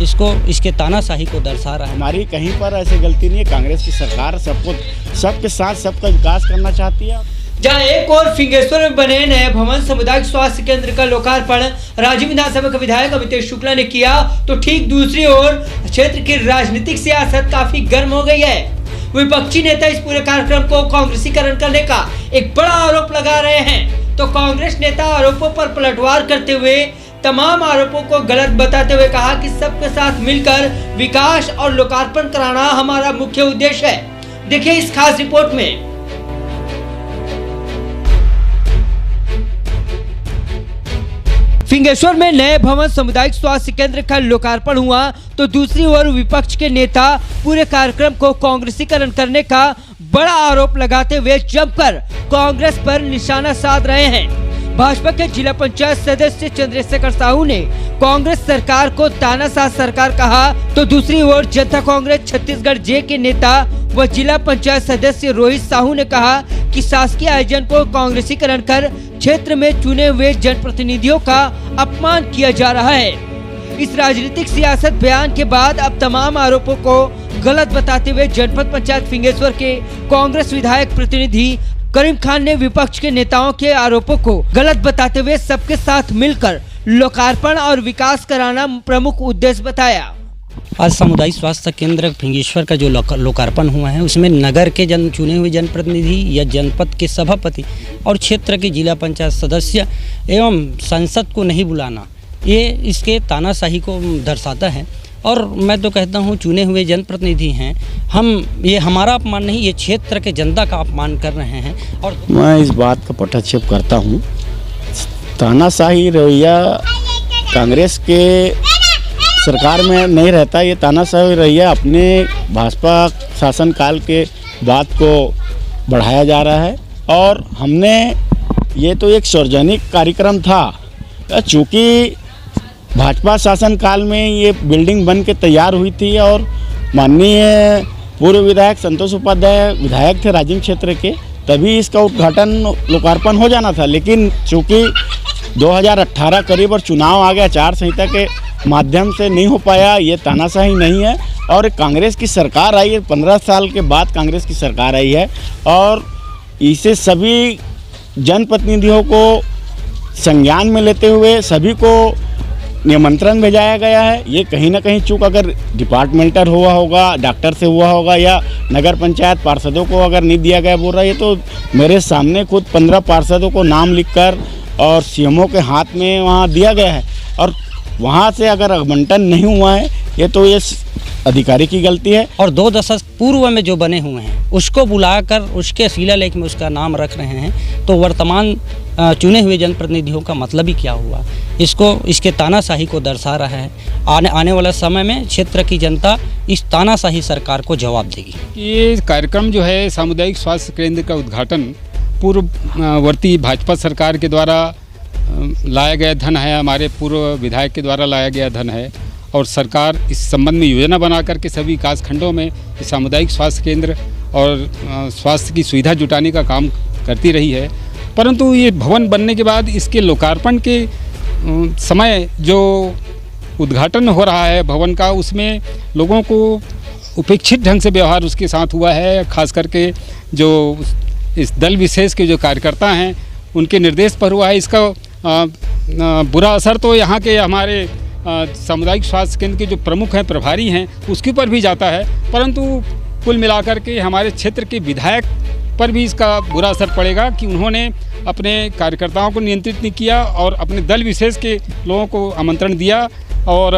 इसको इसके तानाशाही को दर्शा रहा है। हमारी कहीं पर ऐसी गलती नहीं है। कांग्रेस की सरकार सबके साथ सबका विकास करना चाहती है। जहां एक और फिंगेश्वर में बने नए भवन सामुदायिक स्वास्थ्य केंद्र का लोकार्पण राज्य विधानसभा के विधायक अमितेश शुक्ला ने किया, तो ठीक दूसरी ओर क्षेत्र की राजनीतिक सियासत काफी गर्म हो गई है। विपक्षी नेता इस पूरे कार्यक्रम को कांग्रेसीकरण करने का एक बड़ा आरोप लगा रहे हैं, तो कांग्रेस नेता आरोपों पर पलटवार करते हुए तमाम आरोपों को गलत बताते हुए कहा कि सबके साथ मिलकर विकास और लोकार्पण कराना हमारा मुख्य उद्देश्य है। देखिए इस खास रिपोर्ट में। फिंगेश्वर में नए भवन सामुदायिक स्वास्थ्य केंद्र का लोकार्पण हुआ, तो दूसरी ओर विपक्ष के नेता पूरे कार्यक्रम को कांग्रेसीकरण करने का बड़ा आरोप लगाते हुए जमकर कांग्रेस पर निशाना साध रहे हैं। भाजपा के जिला पंचायत सदस्य चंद्रशेखर साहू ने कांग्रेस सरकार को तानाशाह सरकार कहा, तो दूसरी ओर जनता कांग्रेस छत्तीसगढ़ जे के नेता व जिला पंचायत सदस्य रोहित साहू ने कहा कि शासकीय आयोजन को कांग्रेसीकरण कर क्षेत्र में चुने हुए जनप्रतिनिधियों का अपमान किया जा रहा है। इस राजनीतिक सियासत बयान के बाद अब तमाम आरोपों को गलत बताते हुए जनपद पंचायत फिंगेश्वर के कांग्रेस विधायक प्रतिनिधि करीम खान ने विपक्ष के नेताओं के आरोपों को गलत बताते हुए सबके साथ मिलकर लोकार्पण और विकास कराना प्रमुख उद्देश्य बताया। आज सामुदायिक स्वास्थ्य केंद्र फिंगेश्वर का जो लोकार्पण हुआ है, उसमें नगर के चुने हुए जनप्रतिनिधि या जनपद के सभापति और क्षेत्र के जिला पंचायत सदस्य एवं सांसद को नहीं बुलाना, ये इसके तानाशाही को दर्शाता है। और मैं तो कहता हूँ चुने हुए जनप्रतिनिधि हैं हम, ये हमारा अपमान नहीं, ये क्षेत्र के जनता का अपमान कर रहे हैं। और मैं इस बात का पटाक्षेप करता हूँ, तानाशाही रवैया कांग्रेस के सरकार में नहीं रहता। ये तानाशाही रवैया अपने भाजपा शासनकाल के बाद को बढ़ाया जा रहा है। और हमने ये तो एक सार्वजनिक कार्यक्रम था, चूँकि भाजपा शासनकाल में ये बिल्डिंग बन के तैयार हुई थी और माननीय पूर्व विधायक संतोष उपाध्याय विधायक थे राजिम क्षेत्र के, तभी इसका उद्घाटन लोकार्पण हो जाना था। लेकिन चूँकि 2018 करीब और चुनाव आ गया, आचार संहिता के माध्यम से नहीं हो पाया। ये तानाशाही नहीं है। और कांग्रेस की सरकार आई है, 15 साल के बाद कांग्रेस की सरकार आई है और इसे सभी जनप्रतिनिधियों को संज्ञान में लेते हुए सभी को निमंत्रण भेजाया गया है। ये कहीं ना कहीं चूक अगर डिपार्टमेंटल हुआ होगा, डॉक्टर से हुआ होगा या नगर पंचायत पार्षदों को अगर नहीं दिया गया बोल रहा है, ये तो मेरे सामने खुद 15 पार्षदों को नाम लिखकर और सीएमओ के हाथ में वहाँ दिया गया है। और वहाँ से अगर आवंटन नहीं हुआ है, ये तो ये अधिकारी की गलती है। और 2 दशक पूर्व में जो बने हुए हैं उसको बुलाकर उसके शिलालेख में उसका नाम रख रहे हैं, तो वर्तमान चुने हुए जनप्रतिनिधियों का मतलब ही क्या हुआ? इसको इसके तानाशाही को दर्शा रहा है। आने वाला समय में क्षेत्र की जनता इस तानाशाही सरकार को जवाब देगी। ये कार्यक्रम जो है सामुदायिक स्वास्थ्य केंद्र का उद्घाटन पूर्ववर्ती भाजपा सरकार के द्वारा लाया गया धन है, हमारे पूर्व विधायक के द्वारा लाया गया धन है। और सरकार इस संबंध में योजना बना करके सभी विकास खंडों में सामुदायिक स्वास्थ्य केंद्र और स्वास्थ्य की सुविधा जुटाने का काम करती रही है। परंतु ये भवन बनने के बाद इसके लोकार्पण के समय जो उद्घाटन हो रहा है भवन का, उसमें लोगों को उपेक्षित ढंग से व्यवहार उसके साथ हुआ है। खास करके जो इस दल विशेष के जो कार्यकर्ता हैं उनके निर्देश पर हुआ है। इसका बुरा असर तो यहाँ के हमारे सामुदायिक स्वास्थ्य केंद्र के जो प्रमुख हैं, प्रभारी हैं, उसके ऊपर भी जाता है। परंतु कुल मिलाकर के हमारे क्षेत्र के विधायक पर भी इसका बुरा असर पड़ेगा कि उन्होंने अपने कार्यकर्ताओं को नियंत्रित नहीं किया और अपने दल विशेष के लोगों को आमंत्रण दिया। और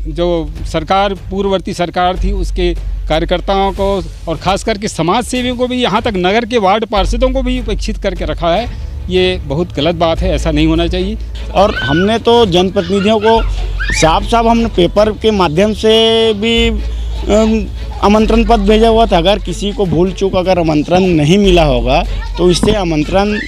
जो सरकार पूर्ववर्ती सरकार थी उसके कार्यकर्ताओं को और ख़ास करके समाज सेवियों को भी, यहाँ तक नगर के वार्ड पार्षदों को भी उपेक्षित करके रखा है। ये बहुत गलत बात है, ऐसा नहीं होना चाहिए। और हमने तो जनप्रतिनिधियों को साफ हमने पेपर के माध्यम से भी आमंत्रण पत्र भेजा हुआ था। अगर किसी को भूल चूक अगर आमंत्रण नहीं मिला होगा तो इससे आमंत्रण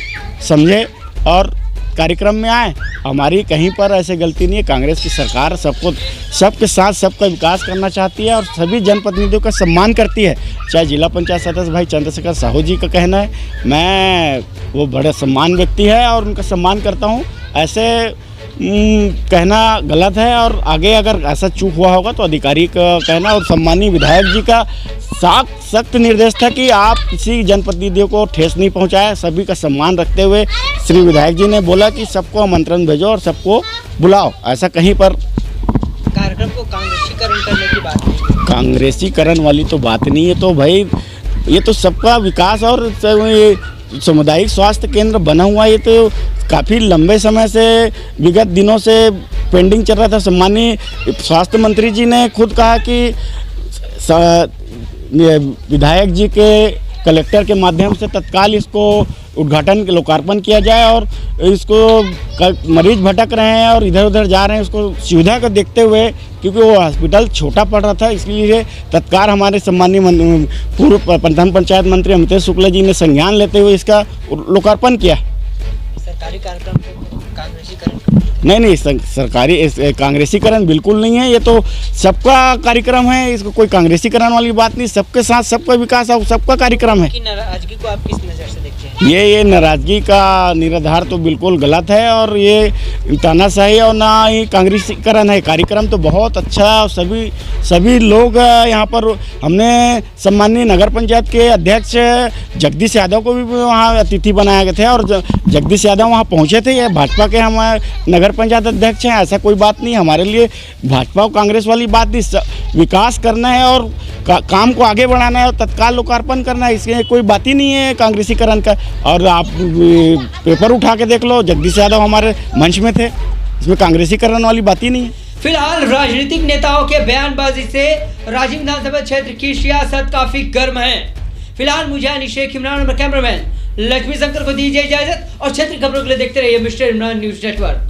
समझे और कार्यक्रम में आए। हमारी कहीं पर ऐसी गलती नहीं है। कांग्रेस की सरकार सबके साथ सबका विकास करना चाहती है और सभी जनप्रतिनिधियों का सम्मान करती है। चाहे जिला पंचायत सदस्य भाई चंद्रशेखर साहू जी का कहना है, मैं वो बड़े सम्मान व्यक्ति है और उनका सम्मान करता हूँ। ऐसे कहना गलत है। और आगे अगर ऐसा चूक हुआ होगा तो अधिकारी का कहना, और सम्मानीय विधायक जी का सख्त निर्देश था कि आप किसी जनप्रतिनिधियों को ठेस नहीं पहुंचाए। सभी का सम्मान रखते हुए श्री विधायक जी ने बोला कि सबको आमंत्रण भेजो और सबको बुलाओ। ऐसा कहीं पर कार्यक्रम को कांग्रेसीकरण करने की बात नहीं। कांग्रेसीकरण वाली तो बात नहीं है। तो भाई ये तो सबका विकास, और ये सामुदायिक स्वास्थ्य केंद्र बना हुआ, ये तो काफ़ी लंबे समय से, विगत दिनों से पेंडिंग चल रहा था। सम्मानीय स्वास्थ्य मंत्री जी ने खुद कहा कि विधायक जी के कलेक्टर के माध्यम से तत्काल इसको उद्घाटन लोकार्पण किया जाए। और इसको मरीज भटक रहे हैं और इधर उधर जा रहे हैं, उसको सुविधा को देखते हुए, क्योंकि वो हॉस्पिटल छोटा पड़ रहा था, इसलिए तत्काल हमारे सम्मानीय पूर्व प्रधान पंचायत मंत्री अमितेश शुक्ला जी ने संज्ञान लेते हुए इसका लोकार्पण किया। सरकारी कार्यक्रम को कांग्रेसीकरण नहीं, सरकारी कांग्रेसीकरण बिल्कुल नहीं है। ये तो सबका कार्यक्रम है, इसको कोई कांग्रेसीकरण वाली बात नहीं। सबके साथ सबका विकास और सबका कार्यक्रम है। की नाराजगी को आप किस नज़र से देखते हैं? ये नाराजगी का निराधार तो बिल्कुल गलत है, और ये तानाशाही और ना ही कांग्रेसीकरण है। कार्यक्रम तो बहुत अच्छा है, और सभी लोग यहाँ पर, हमने सम्मानीय नगर पंचायत के अध्यक्ष जगदीश यादव को भी वहाँ अतिथि बनाया गया था, और जगदीश यादव वहाँ पहुँचे थे। ये भाजपा के हमारे नगर पंचायत अध्यक्ष हैं, ऐसा कोई बात नहीं। हमारे लिए भाजपा और कांग्रेस वाली बात नहीं, विकास करना है और काम को आगे बढ़ाना है और तत्काल लोकार्पण करना है, इसलिए कोई बात ही नहीं है कांग्रेसीकरण का। और आप पेपर उठा के देख लो, जगदीश यादव हमारे मंच में थे, इसमें कांग्रेसीकरण वाली बात ही नहीं है। फिलहाल राजनीतिक नेताओं के बयानबाजी से राजीव विधानसभा क्षेत्र की सियासत काफी गर्म है। फिलहाल मुझे शेख इमरान और कैमरामैन लक्ष्मी शंकर को दीजिए इजाजत, और क्षेत्रीय खबरों के लिए देखते रहिए मिस्टर इमरान न्यूज़ नेटवर्क।